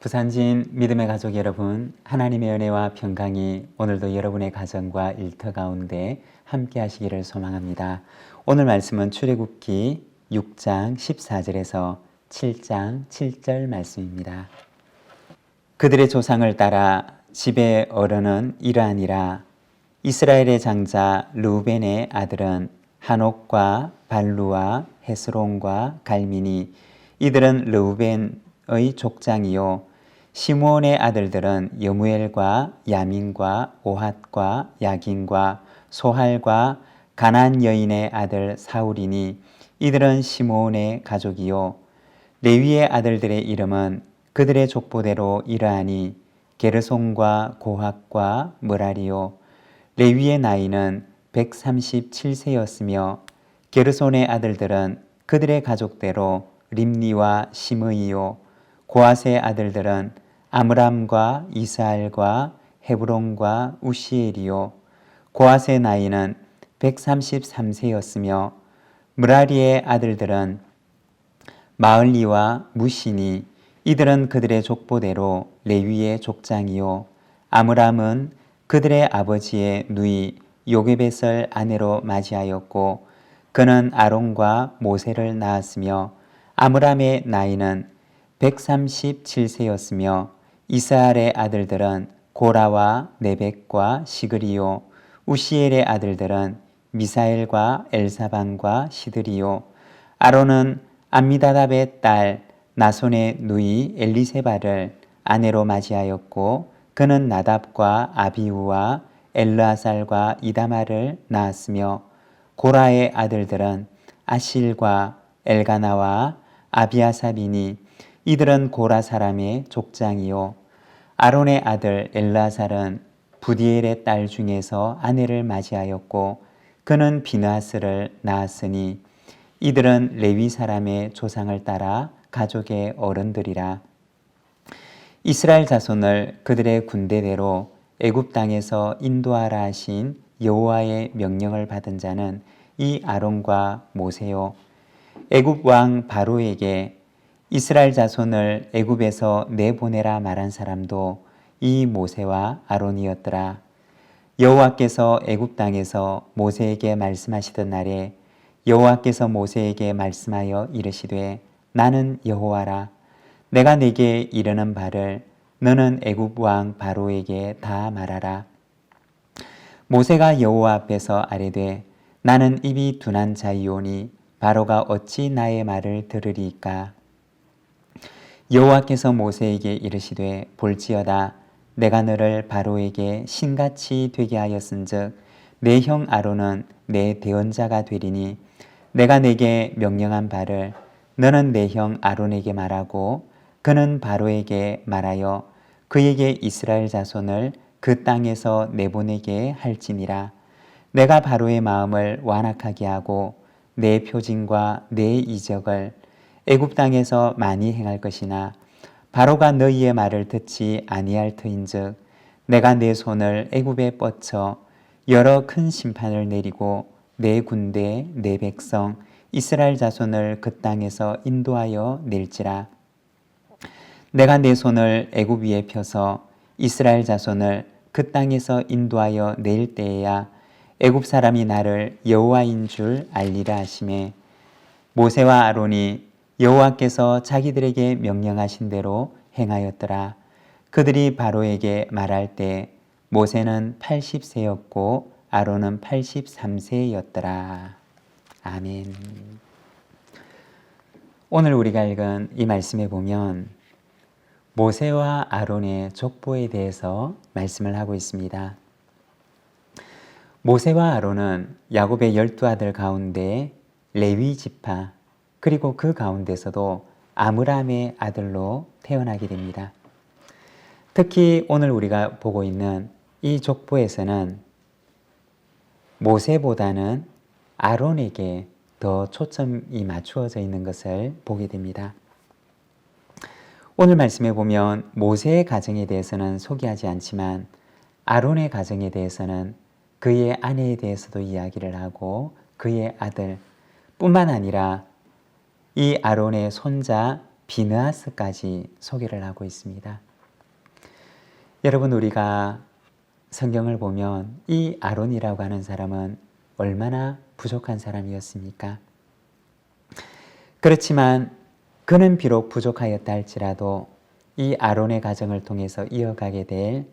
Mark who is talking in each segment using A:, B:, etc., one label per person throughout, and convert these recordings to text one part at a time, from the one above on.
A: 부산진 믿음의 가족 여러분, 하나님의 은혜와 평강이 오늘도 여러분의 가정과 일터 가운데 함께 하시기를 소망합니다. 오늘 말씀은 출애굽기 6장 14절에서 7장 7절 말씀입니다. 그들의 조상을 따라 집의 어른은 이러하니라. 이스라엘의 장자 르우벤의 아들은 한옥과 발루와 헤스론과 갈미니, 이들은 르우벤의 족장이요. 시므온의 아들들은 여무엘과 야민과 오핫과 야긴과 소할과 가나안 여인의 아들 사울이니, 이들은 시므온의 가족이요. 레위의 아들들의 이름은 그들의 족보대로 이러하니 게르손과 고핫과 므라리요. 레위의 나이는 137세였으며 게르손의 아들들은 그들의 가족대로 림니와 시므이요. 고핫의 아들들은 아므람과 이스알과 헤브론과 우시엘이요. 고핫의 나이는 133세였으며 므라리의 아들들은 마을리와 무시니, 이들은 그들의 족보대로 레위의 족장이요. 아므람은 그들의 아버지의 누이 요게벳을 아내로 맞이하였고, 그는 아론과 모세를 낳았으며 아므람의 나이는 137세였으며 이스알의 아들들은 고라와 네벡과 시그리요. 우시엘의 아들들은 미사엘과 엘사반과 시드리요. 아론은 암미다답의 딸 나손의 누이 엘리세바를 아내로 맞이하였고, 그는 나답과 아비우와 엘르아살과 이다마를 낳았으며 고라의 아들들은 아실과 엘가나와 아비아삽이니, 이들은 고라 사람의 족장이요. 아론의 아들 엘르아살은 부디엘의 딸 중에서 아내를 맞이하였고, 그는 비느하스를 낳았으니, 이들은 레위 사람의 조상을 따라 가족의 어른들이라. 이스라엘 자손을 그들의 군대대로 애굽 땅에서 인도하라 하신 여호와의 명령을 받은 자는 이 아론과 모세요. 애굽 왕 바로에게 이스라엘 자손을 애굽에서 내보내라 말한 사람도 이 모세와 아론이었더라. 여호와께서 애굽 땅에서 모세에게 말씀하시던 날에 여호와께서 모세에게 말씀하여 이르시되, 나는 여호와라. 내가 네게 이르는 바를 너는 애굽 왕 바로에게 다 말하라. 모세가 여호와 앞에서 아뢰되, 나는 입이 둔한 자이오니 바로가 어찌 나의 말을 들으리까? 여호와께서 모세에게 이르시되, 볼지어다. 내가 너를 바로에게 신같이 되게 하였은즉 내 형 아론은 내 대언자가 되리니, 내가 네게 명령한 바를 너는 내 형 아론에게 말하고, 그는 바로에게 말하여 그에게 이스라엘 자손을 그 땅에서 내보내게 할지니라. 내가 바로의 마음을 완악하게 하고 내 표징과 내 이적을 애굽 땅에서 많이 행할 것이나, 바로가 너희의 말을 듣지 아니할 터인즉 내가 내 손을 애굽에 뻗쳐 여러 큰 심판을 내리고 내 군대 내 백성 이스라엘 자손을 그 땅에서 인도하여 낼지라. 내가 내 손을 애굽 위에 펴서 이스라엘 자손을 그 땅에서 인도하여 낼 때에야 애굽 사람이 나를 여호와인 줄 알리라 하시매, 모세와 아론이 여호와께서 자기들에게 명령하신 대로 행하였더라. 그들이 바로에게 말할 때 모세는 80세였고 아론은 83세였더라. 아멘. 오늘 우리가 읽은 이 말씀에 보면 모세와 아론의 족보에 대해서 말씀을 하고 있습니다. 모세와 아론은 야곱의 12아들 가운데 레위 지파, 그리고 그 가운데서도 아므람의 아들로 태어나게 됩니다. 특히 오늘 우리가 보고 있는 이 족보에서는 모세보다는 아론에게 더 초점이 맞추어져 있는 것을 보게 됩니다. 오늘 말씀에 보면 모세의 가정에 대해서는 소개하지 않지만 아론의 가정에 대해서는 그의 아내에 대해서도 이야기를 하고 그의 아들 뿐만 아니라 이 아론의 손자 비느하스까지 소개를 하고 있습니다. 여러분, 우리가 성경을 보면 이 아론이라고 하는 사람은 얼마나 부족한 사람이었습니까? 그렇지만 그는 비록 부족하였다 할지라도 이 아론의 가정을 통해서 이어가게 될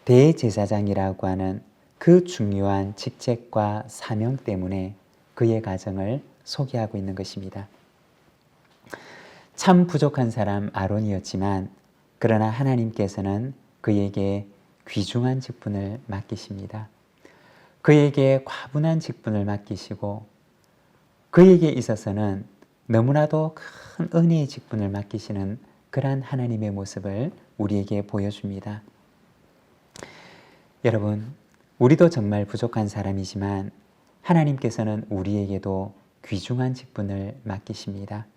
A: 대제사장이라고 하는 그 중요한 직책과 사명 때문에 그의 가정을 소개하고 있는 것입니다. 참 부족한 사람 아론이었지만 그러나 하나님께서는 그에게 귀중한 직분을 맡기십니다. 그에게 과분한 직분을 맡기시고 그에게 있어서는 너무나도 큰 은혜의 직분을 맡기시는 그러한 하나님의 모습을 우리에게 보여줍니다. 여러분, 우리도 정말 부족한 사람이지만 하나님께서는 우리에게도 귀중한 직분을 맡기십니다.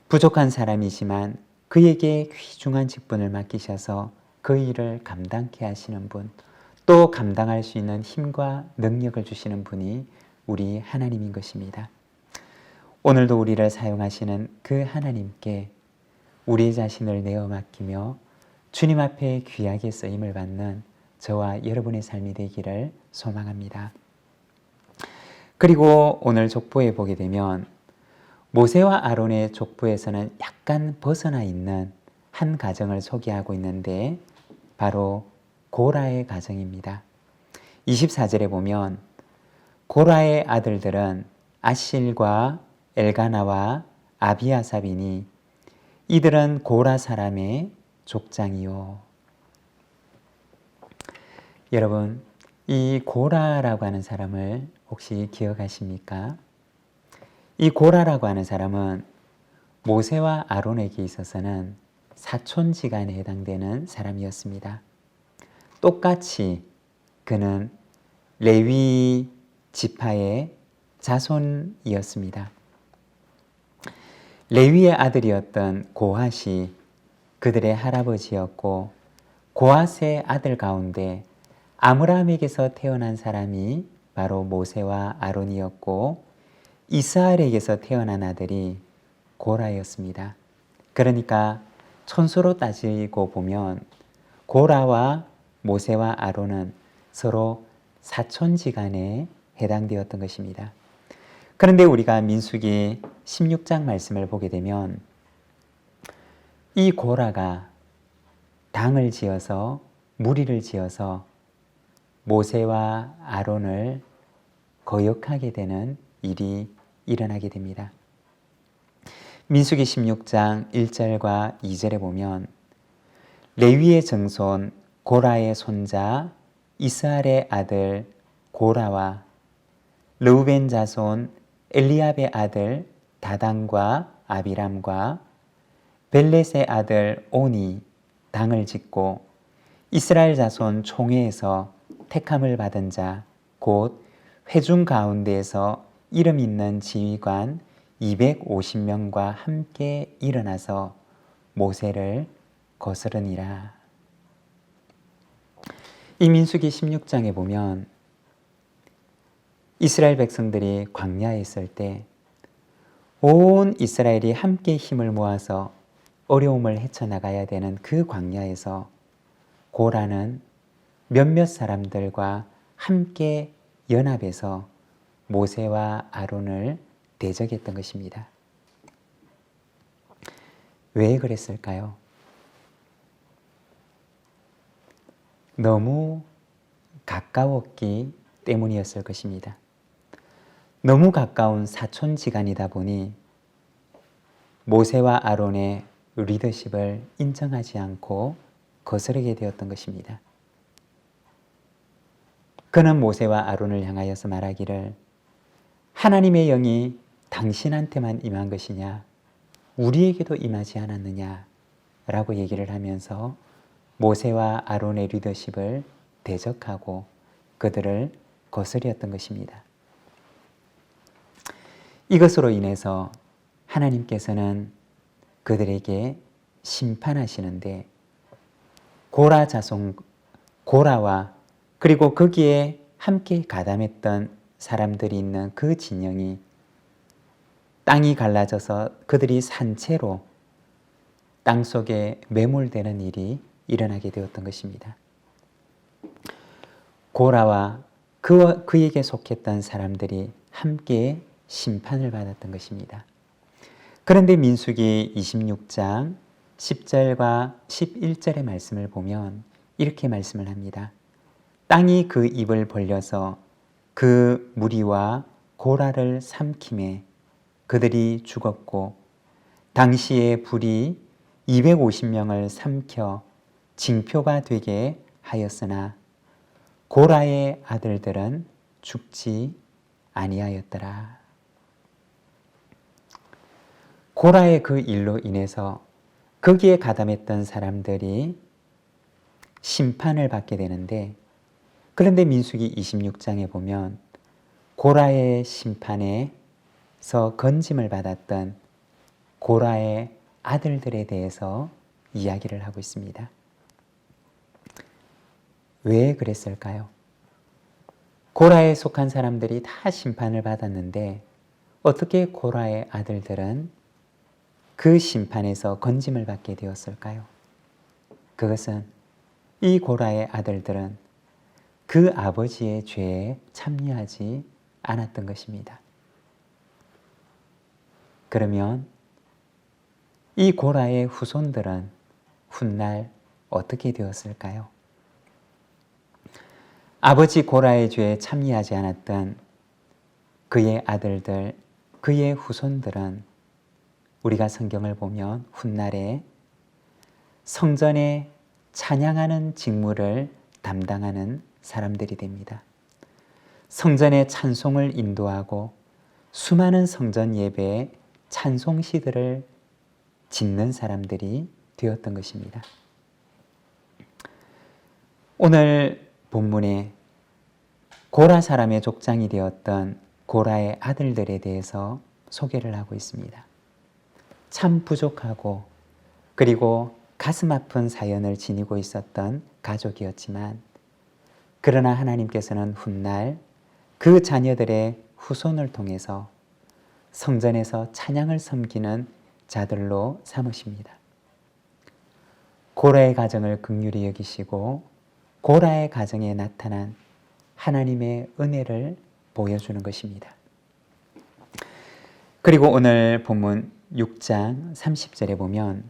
A: 부족한 사람이지만 그에게 귀중한 직분을 맡기셔서 그 일을 감당케 하시는 분, 또 감당할 수 있는 힘과 능력을 주시는 분이 우리 하나님인 것입니다. 오늘도 우리를 사용하시는 그 하나님께 우리 자신을 내어 맡기며 주님 앞에 귀하게 쓰임을 받는 저와 여러분의 삶이 되기를 소망합니다. 그리고 오늘 족보에 보게 되면 모세와 아론의 족보에서는 약간 벗어나 있는 한 가정을 소개하고 있는데 바로 고라의 가정입니다. 24절에 보면 고라의 아들들은 아실과 엘가나와 아비아삽이니 이들은 고라 사람의 족장이요. 여러분, 이 고라라고 하는 사람을 혹시 기억하십니까? 이 고라라고 하는 사람은 모세와 아론에게 있어서는 사촌지간에 해당되는 사람이었습니다. 똑같이 그는 레위 지파의 자손이었습니다. 레위의 아들이었던 고핫이 그들의 할아버지였고 고핫의 아들 가운데 아므람에게서 태어난 사람이 바로 모세와 아론이었고 이스라엘에게서 태어난 아들이 고라였습니다. 그러니까 천수로 따지고 보면 고라와 모세와 아론은 서로 사촌지간에 해당되었던 것입니다. 그런데 우리가 민수기 16장 말씀을 보게 되면 이 고라가 당을 지어서 무리를 지어서 모세와 아론을 거역하게 되는 일이 일어나게 됩니다. 민수기 16장 1절과 2절에 보면 레위의 정손 고라의 손자 이스라엘의 아들 고라와 르우벤 자손 엘리압의 아들 다단과 아비람과 벨렛의 아들 온이 당을 짓고 이스라엘 자손 총회에서 택함을 받은 자 곧 회중 가운데에서 이름 있는 지휘관 250명과 함께 일어나서 모세를 거스르니라. 이 민수기 16장에 보면 이스라엘 백성들이 광야에 있을 때 온 이스라엘이 함께 힘을 모아서 어려움을 헤쳐나가야 되는 그 광야에서 고라는 몇몇 사람들과 함께 연합해서 모세와 아론을 대적했던 것입니다. 왜 그랬을까요? 너무 가까웠기 때문이었을 것입니다. 너무 가까운 사촌지간이다 보니 모세와 아론의 리더십을 인정하지 않고 거스르게 되었던 것입니다. 그는 모세와 아론을 향하여서 말하기를 하나님의 영이 당신한테만 임한 것이냐? 우리에게도 임하지 않았느냐? 라고 얘기를 하면서 모세와 아론의 리더십을 대적하고 그들을 거스렸던 것입니다. 이것으로 인해서 하나님께서는 그들에게 심판하시는데 고라 자손 고라와 그리고 거기에 함께 가담했던 사람들이 있는 그 진영이 땅이 갈라져서 그들이 산채로 땅 속에 매몰되는 일이 일어나게 되었던 것입니다. 고라와 그에게 속했던 사람들이 함께 심판을 받았던 것입니다. 그런데 민수기 26장 10절과 11절의 말씀을 보면 이렇게 말씀을 합니다. 땅이 그 입을 벌려서 그 무리와 고라를 삼키매 그들이 죽었고 당시에 불이 250명을 삼켜 징표가 되게 하였으나 고라의 아들들은 죽지 아니하였더라. 고라의 그 일로 인해서 거기에 가담했던 사람들이 심판을 받게 되는데, 그런데 민수기 26장에 보면 고라의 심판에서 건짐을 받았던 고라의 아들들에 대해서 이야기를 하고 있습니다. 왜 그랬을까요? 고라에 속한 사람들이 다 심판을 받았는데 어떻게 고라의 아들들은 그 심판에서 건짐을 받게 되었을까요? 그것은 이 고라의 아들들은 그 아버지의 죄에 참여하지 않았던 것입니다. 그러면 이 고라의 후손들은 훗날 어떻게 되었을까요? 아버지 고라의 죄에 참여하지 않았던 그의 아들들, 그의 후손들은 우리가 성경을 보면 훗날에 성전에 찬양하는 직무를 담당하는 사람들이 됩니다. 성전의 찬송을 인도하고 수많은 성전 예배에 찬송시들을 짓는 사람들이 되었던 것입니다. 오늘 본문에 고라 사람의 족장이 되었던 고라의 아들들에 대해서 소개를 하고 있습니다. 참 부족하고 그리고 가슴 아픈 사연을 지니고 있었던 가족이었지만, 그러나 하나님께서는 훗날 그 자녀들의 후손을 통해서 성전에서 찬양을 섬기는 자들로 삼으십니다. 고라의 가정을 긍휼히 여기시고 고라의 가정에 나타난 하나님의 은혜를 보여주는 것입니다. 그리고 오늘 본문 6장 30절에 보면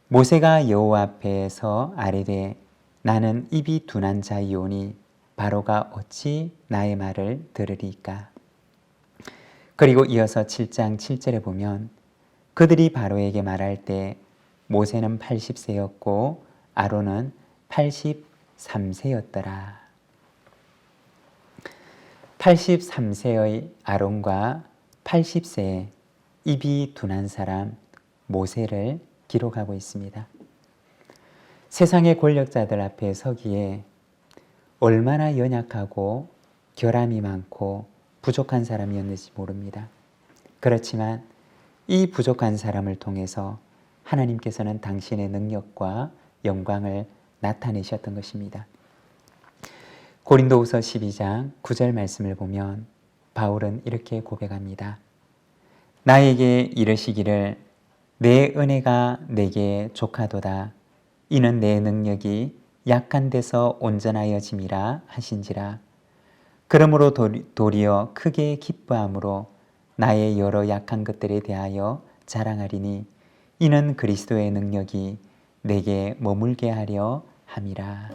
A: 모세가 여호와 앞에서 아뢰되 나는 입이 둔한 자이오니 바로가 어찌 나의 말을 들으리까. 그리고 이어서 7장 7절에 보면 그들이 바로에게 말할 때 모세는 80세였고 아론은 83세였더라. 83세의 아론과 80세의 입이 둔한 사람 모세를 기록하고 있습니다. 세상의 권력자들 앞에 서기에 얼마나 연약하고 결함이 많고 부족한 사람이었는지 모릅니다. 그렇지만 이 부족한 사람을 통해서 하나님께서는 당신의 능력과 영광을 나타내셨던 것입니다. 고린도후서 12장 9절 말씀을 보면 바울은 이렇게 고백합니다. 나에게 이르시기를 내 은혜가 내게 족하도다. 이는 내 능력이 약한 데서 온전하여짐이라 하신지라. 그러므로 도리어 크게 기뻐함으로 나의 여러 약한 것들에 대하여 자랑하리니 이는 그리스도의 능력이 내게 머물게 하려 함이라.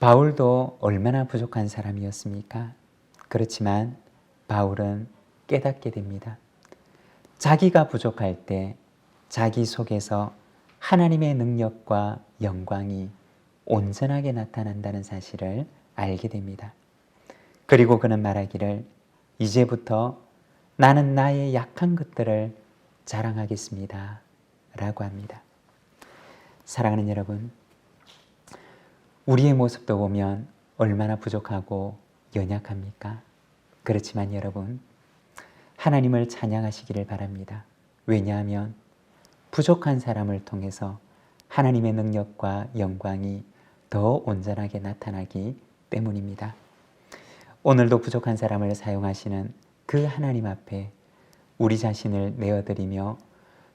A: 바울도 얼마나 부족한 사람이었습니까? 그렇지만 바울은 깨닫게 됩니다. 자기가 부족할 때 자기 속에서 하나님의 능력과 영광이 온전하게 나타난다는 사실을 알게 됩니다. 그리고 그는 말하기를 이제부터 나는 나의 약한 것들을 자랑하겠습니다 라고 합니다. 사랑하는 여러분, 우리의 모습도 보면 얼마나 부족하고 연약합니까? 그렇지만 여러분, 하나님을 찬양하시기를 바랍니다. 왜냐하면 부족한 사람을 통해서 하나님의 능력과 영광이 더 온전하게 나타나기 때문입니다. 오늘도 부족한 사람을 사용하시는 그 하나님 앞에 우리 자신을 내어드리며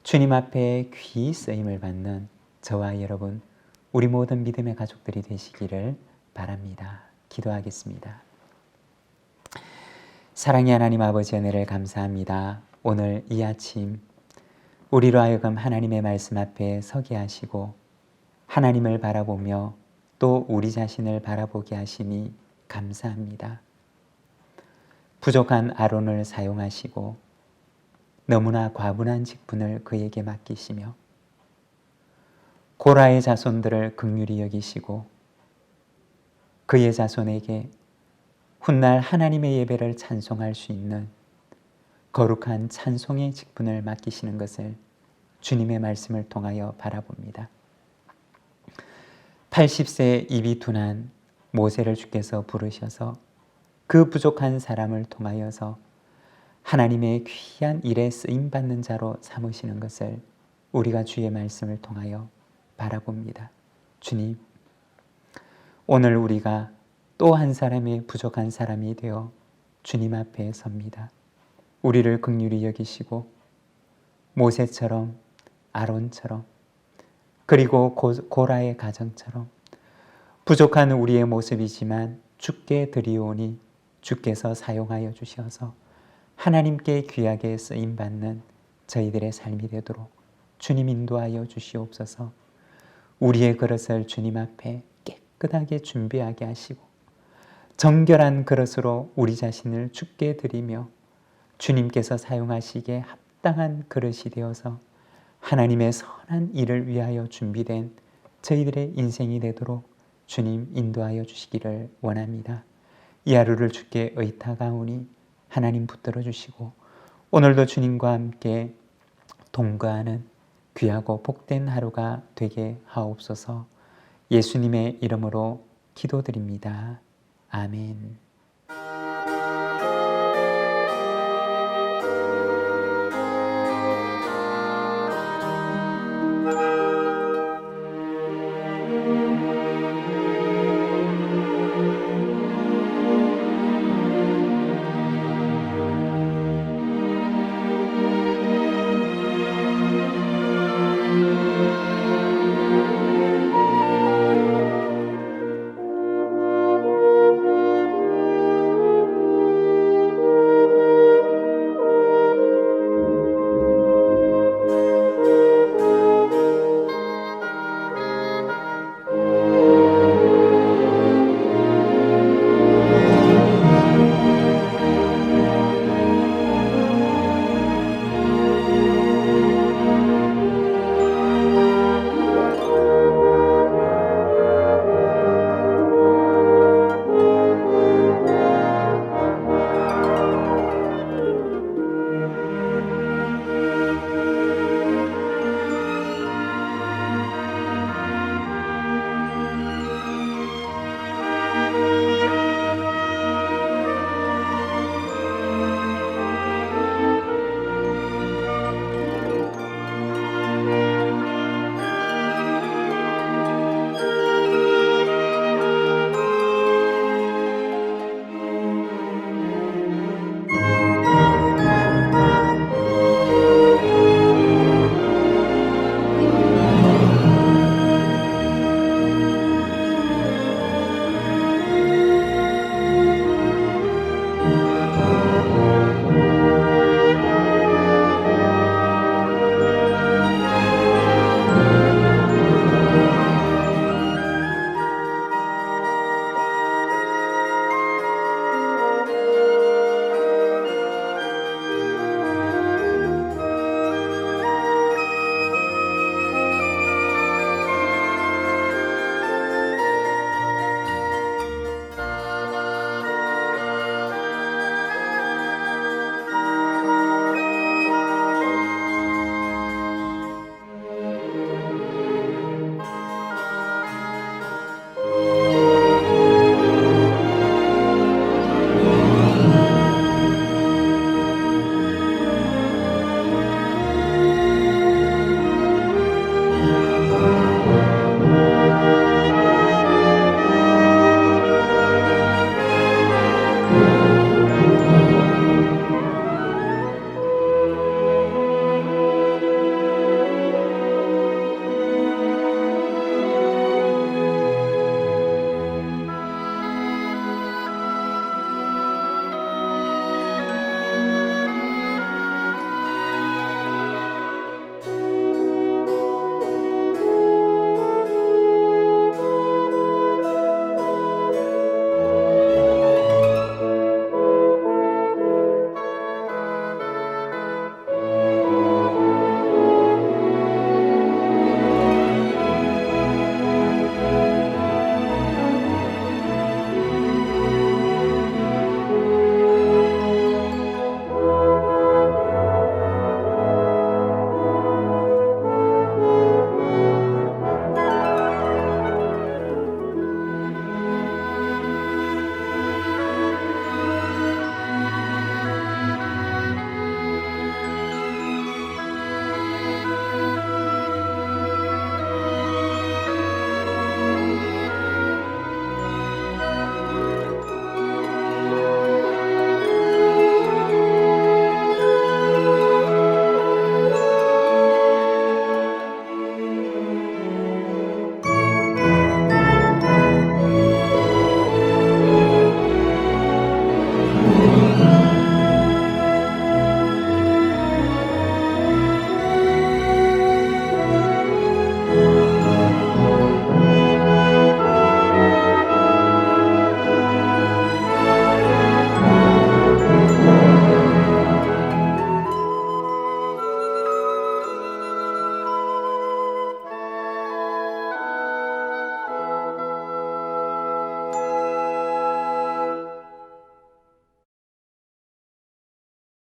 A: 주님 앞에 귀히 쓰임을 받는 저와 여러분, 우리 모든 믿음의 가족들이 되시기를 바랍니다. 기도하겠습니다. 사랑의 하나님 아버지, 은혜를 감사합니다. 오늘 이 아침 우리로 하여금 하나님의 말씀 앞에 서게 하시고 하나님을 바라보며 또 우리 자신을 바라보게 하시니 감사합니다. 부족한 아론을 사용하시고 너무나 과분한 직분을 그에게 맡기시며 고라의 자손들을 긍휼히 여기시고 그의 자손에게 훗날 하나님의 예배를 찬송할 수 있는 거룩한 찬송의 직분을 맡기시는 것을 주님의 말씀을 통하여 바라봅니다. 80세 입이 둔한 모세를 주께서 부르셔서 그 부족한 사람을 통하여서 하나님의 귀한 일에 쓰임받는 자로 삼으시는 것을 우리가 주의 말씀을 통하여 바라봅니다. 주님, 오늘 우리가 또 한 사람의 부족한 사람이 되어 주님 앞에 섭니다. 우리를 긍휼히 여기시고 모세처럼, 아론처럼, 그리고 고라의 가정처럼 부족한 우리의 모습이지만 주께 드리오니 주께서 사용하여 주셔서 하나님께 귀하게 쓰임받는 저희들의 삶이 되도록 주님 인도하여 주시옵소서. 우리의 그릇을 주님 앞에 깨끗하게 준비하게 하시고 정결한 그릇으로 우리 자신을 주께 드리며 주님께서 사용하시기에 합당한 그릇이 되어서 하나님의 선한 일을 위하여 준비된 저희들의 인생이 되도록 주님 인도하여 주시기를 원합니다. 이 하루를 주께 의탁하오니 하나님 붙들어 주시고 오늘도 주님과 함께 동거하는 귀하고 복된 하루가 되게 하옵소서. 예수님의 이름으로 기도드립니다. 아멘.